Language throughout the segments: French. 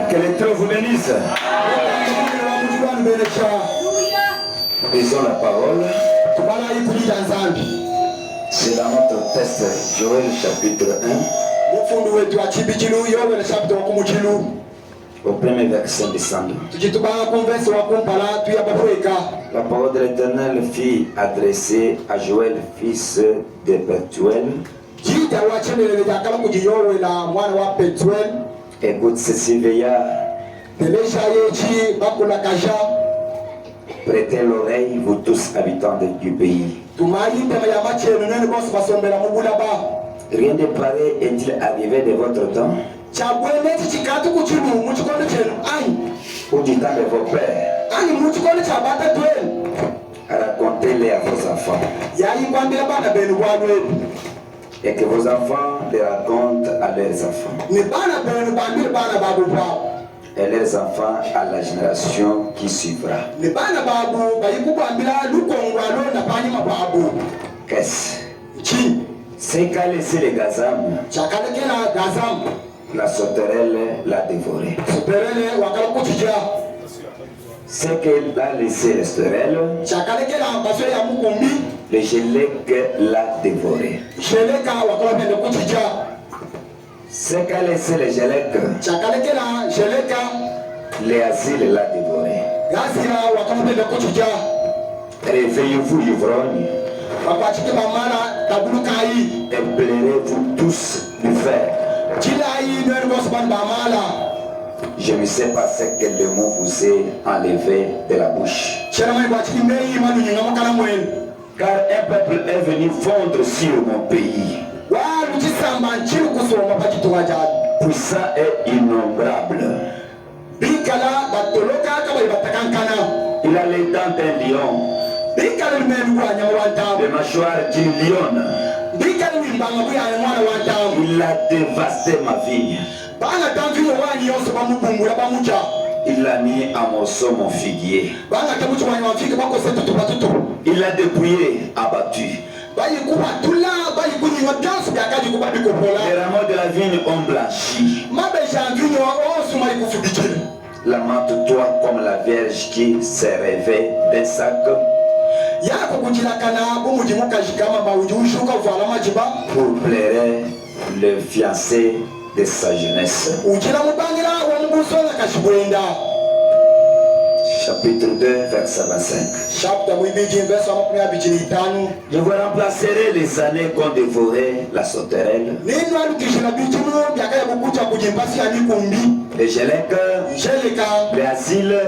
Que l'Éternel vous bénisse. Lisons la parole. C'est dans notre texte, Joël chapitre 1. Au premier verset descendant. La parole de l'Éternel fut adressée à Joël, fils de Bethuel. Écoute ceci, veillard. Prêtez l'oreille, vous tous habitants du pays. Rien de pareil est-il arrivé de votre temps? Ou du temps de vos pères? Racontez-les à vos enfants. Et que vos enfants les racontent à leurs enfants. Et leurs enfants à la génération qui suivra. Qu'est-ce? C'est qu'a laissé les gazam. La sauterelle l'a dévoré. C'est qu'elle a laissé les sauterelles. Le gélec l'a dévoré. C'est qu'a laissé le gélec. Les asiles l'a dévoré. Réveillez-vous, ivrognes. Et plairez-vous tous du fer. Je ne sais pas ce que le mot vous est enlevé de la bouche. Car un peuple est venu fondre sur mon pays. Puissant et innombrable. Il a les dents d'un lion. Les mâchoires d'une lionne. Il a dévasté ma vie. Il a mis à morceau mon figuier. Il a dépouillé, abattu. Les rameaux de la vigne ont blanchi. Lamente-toi comme la vierge qui s'est rêvée d'un sac. Pour plairer le fiancé de sa jeunesse. Chapitre 2, verset 25. Je vous remplacerai les années qu'ont dévoré la sauterelle. Les gélec, les asiles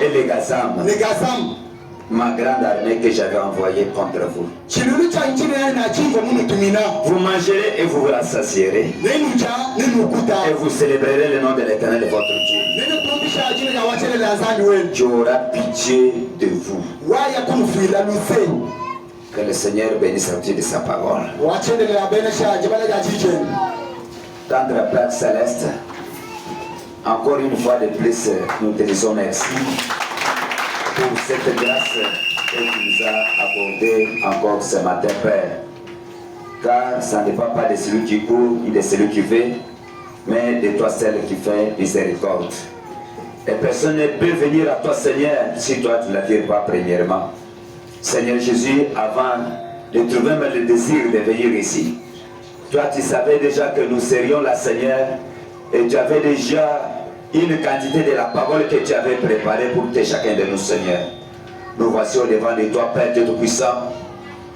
et les gazam. Ma grande armée que j'avais envoyée contre vous. Vous mangerez et vous vous rassasierez. Et vous célébrerez le nom de l'Éternel de votre Dieu. Dieu aura pitié de vous. Que le Seigneur bénisse la de sa parole. Tendre Père Céleste, encore une fois de plus, nous te disons merci pour cette grâce que tu nous as accordée encore ce matin, Père. Car ça ne dépend pas de celui qui court ni de celui qui veut, mais de toi seul qui fait miséricorde. Et personne ne peut venir à toi, Seigneur, si toi tu ne l'attires pas premièrement. Seigneur Jésus, avant de trouver même le désir de venir ici, toi tu savais déjà que nous serions là, Seigneur, et tu avais déjà une quantité de la parole que tu avais préparée pour chacun de nous, Seigneur. Nous voici au devant de toi, Père Dieu Tout-Puissant.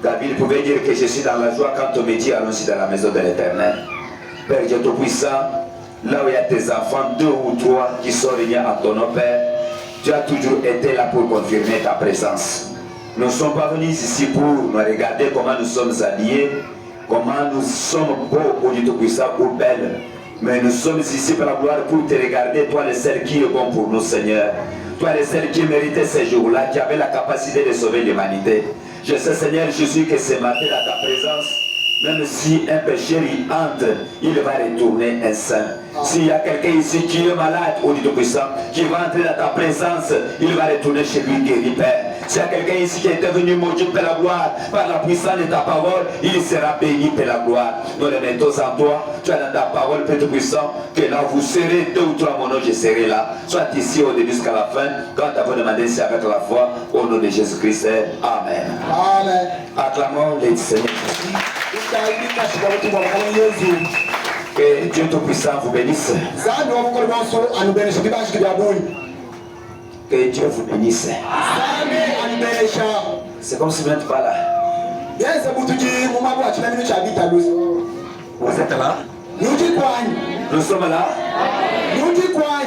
David pouvait dire que je suis dans la joie quand on me dit allons-y dans la maison de l'Éternel. Père Dieu Tout-Puissant, là où il y a tes enfants, 2 ou 3 qui sont réunis à ton nom, Père, tu as toujours été là pour confirmer ta présence. Nous ne sommes pas venus ici pour nous regarder comment nous sommes habillés, comment nous sommes beaux au Dieu Tout-Puissant ou belles. Mais nous sommes ici pour la gloire pour te regarder, toi le seul qui est bon pour nous, Seigneur. Toi le seul qui méritait ces jours-là, qui avait la capacité de sauver l'humanité. Je sais, Seigneur Jésus, que ce matin, à ta présence, même si un pécheur y entre, il va retourner un saint. S'il y a quelqu'un ici qui est malade, au Dieu Tout-Puissant, qui va entrer dans ta présence, il va retourner chez lui guéri, Père. S'il y a quelqu'un ici qui est venu, mon Dieu, Père la gloire, par la puissance de ta parole, il sera béni, Père la gloire. Nous les mettons en toi. Tu as dans ta parole, Père puissant, que là vous serez 2 ou 3 mon nom, je serai là. Soit ici au début jusqu'à la fin. Quand tu as demandé, c'est avec la foi. Au nom de Jésus-Christ. Amen. Amen. Acclamons les Seigneur. Que Dieu Tout-Puissant vous bénisse. Que Dieu vous bénisse. C'est comme si vous n'êtes pas là. Vous êtes là? Nous sommes là.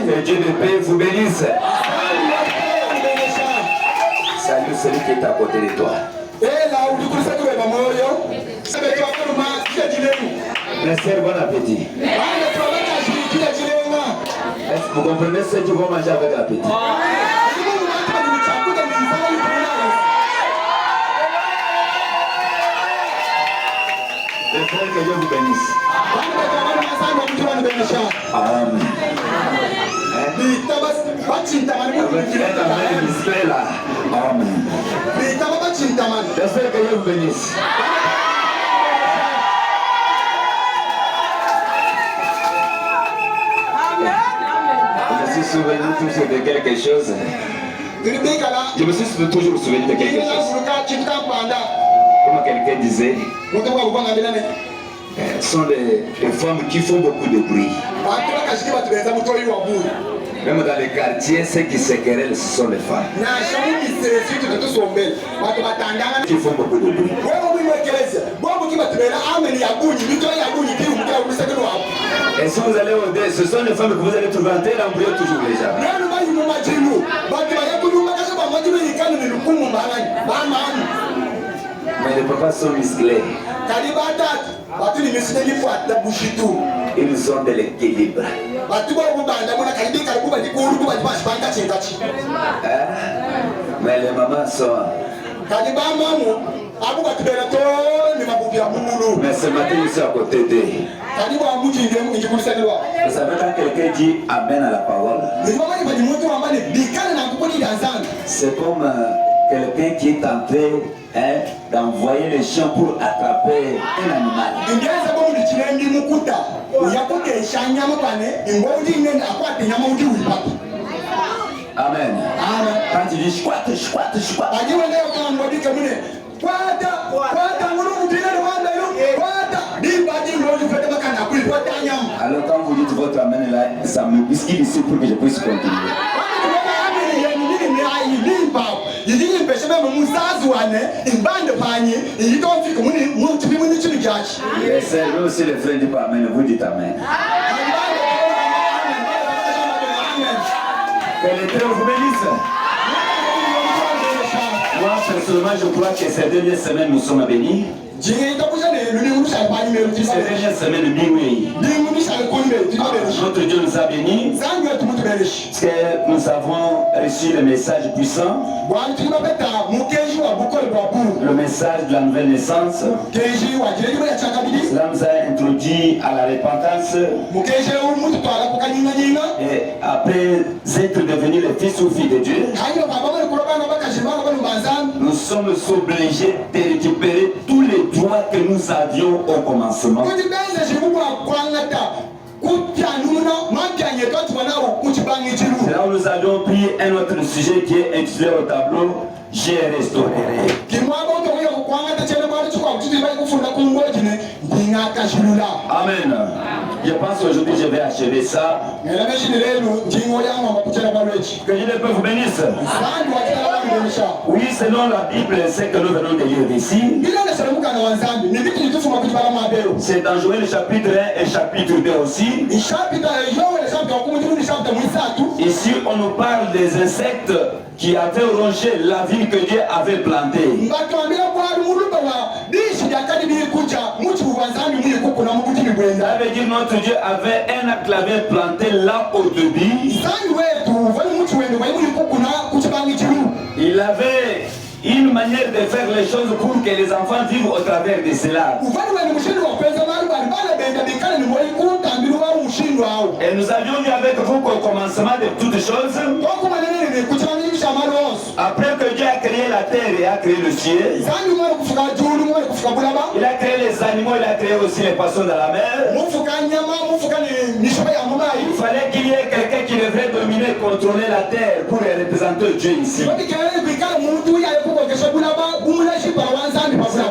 Que Dieu de paix vous bénisse. Salut celui qui est à côté de toi. Merci, bon appétit. Est-ce que vous comprenez ceux qui vont manger avec appétit? Les frères, que Dieu vous bénisse. Amen. Amen. J'espère que Dieu vous bénisse. Je me suis souvenu toujours de quelque chose. Je me suis toujours souvenu de quelque chose. Comme quelqu'un disait, ce sont des femmes qui font beaucoup de bruit. Même dans les quartiers, ceux qui se querellent, ce sont les femmes. Qui font beaucoup de bruit. Et si vous allez au dé, ce sont les femmes que vous allez trouver en tel embryon toujours les gens. Mais les papas sont musclés. Ils ont de l'équilibre. Mais les mamans sont... Mais ce matin, je suis à côté d'eux. Vous savez, quand quelqu'un dit Amen à la parole, c'est comme quelqu'un qui est en train d'envoyer les chiens pour attraper un animal. Amen. Quand tu dis squat. Alors quand vous dites votre amen là, ça me biscuit ici pour que je puisse continuer. Les serveurs aussi, les frères disent pas amen, vous dites amen. Que l'Éternel vous bénisse. Moi, personnellement, je crois que ces dernières semaines, nous sommes bénis. Ces dernières semaines, oui. Notre Dieu nous a bénis. Parce que nous avons reçu le message puissant. Le message de la nouvelle naissance. Cela nous a introduit à la repentance. Et après être devenus les fils ou filles de Dieu, nous sommes obligés de récupérer tous les droits que nous avions au commencement. C'est là où nous avions pris un autre sujet qui est intitulé au tableau J'ai restauré. Amen. Je pense aujourd'hui je vais achever ça. Que Dieu peut vous bénisse. Oui, selon la Bible, c'est que nous venons de lire ici. C'est dans Joël chapitre 1 et chapitre 2 aussi. Ici, on nous parle des insectes qui avaient rongé la ville que Dieu avait plantée. Ça veut dire notre Dieu avait un arbre qu'il avait planté là au début. Il avait une manière de faire les choses pour que les enfants vivent au travers de cela. Et nous avions vu avec vous qu'au commencement de toutes choses, après que Dieu a créé la créé le ciel. Il a créé les animaux, il a créé aussi les poissons dans la mer. Il fallait qu'il y ait quelqu'un qui devrait dominer, contrôler la terre pour représenter Dieu ici. C'est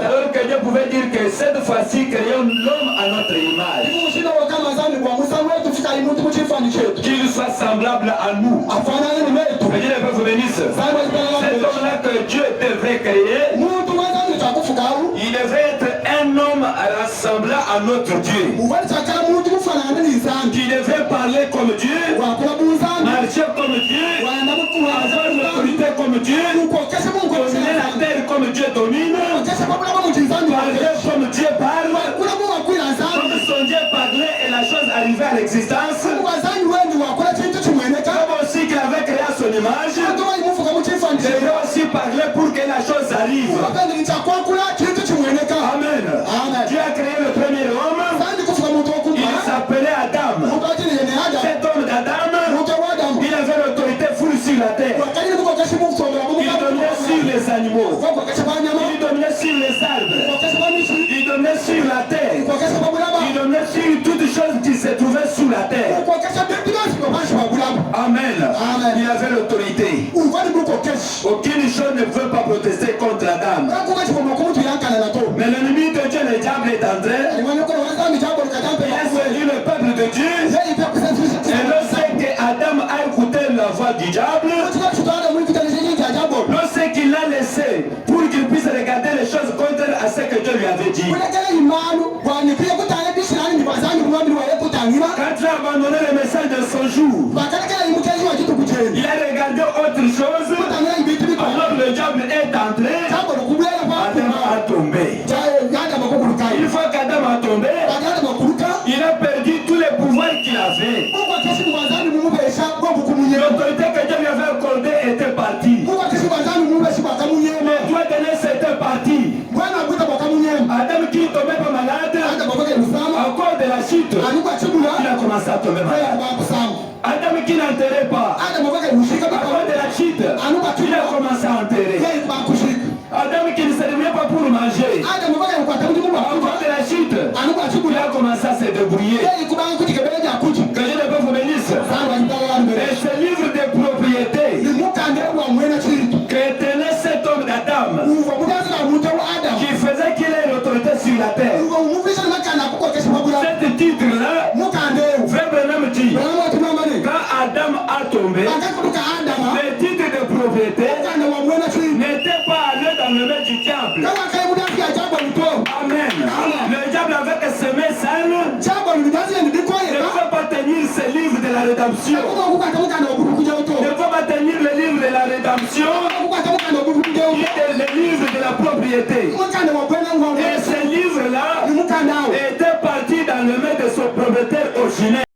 alors que Dieu pouvait dire que cette fois-ci, créons l'homme à notre image. Qu'il soit semblable à nous. Que Dieu ne peut venir. Cet homme-là que Dieu devrait créer, il devrait être un homme rassemblant à notre Dieu. Qui devrait parler comme Dieu, marcher comme Dieu, avoir l'autorité comme Dieu, dominer la terre comme Dieu domine, parler comme Dieu parle, comme son Dieu parlait et la chose arrivait à l'existence. Comme aussi qu'il avait créé à son image, il devrait aussi parler pour que la chose arrive. Amen. Dieu a créé le premier homme. Il s'appelait Adam. Cet homme d'Adam, il avait l'autorité full sur la terre. Il dominait sur les animaux. Il dominait sur les arbres. Il dominait sur la terre. Il dominait sur toutes choses qui se trouvaient sous la terre. Amen. Il avait l'autorité. Aucune chose ne peut pas protester contre Adam. Mais l'ennemi de Dieu, le diable, est entré. Il a séduit le peuple de Dieu. Et lorsque Adam a écouté la voix du diable, lorsqu'il l'a laissé pour qu'il puisse regarder les choses contraires à ce que Dieu lui avait dit. Quand il a abandonné le message de son jour, il a regardé autre chose. Alors le diable est entré. Adam a tombé. Une fois qu'Adam a tombé, il a perdu tous les pouvoirs qu'il avait. L'autorité que Dieu lui avait accordée était partie. Les doigts de l'aise étaient partis. Adam qui tombait pas malade, à cause de la chute, il a commencé à tomber malade. Adam qui n'enterrait pas, à cause de la chute, il a commencé à enterrer. Adam qui ne se débrouillait pas pour manger, à cause de la chute, il a commencé à se débrouiller. Que Dieu ne peut vous bénisse. Et ce livre de propriété que tenait cet homme d'Adam, qui faisait qu'il ait l'autorité sur la terre. Ce titre-là, Frère Branham dit, quand Adam a tombé, le titre de propriété n'était pas allé dans le main du diable. Amen. Le diable avec ses mains sales ne peut pas tenir ce livre de la rédemption. Ne peut pas tenir le livre de la rédemption. Il est le livre de la propriété. Et ce livre-là était parti dans le main de son propriétaire originel.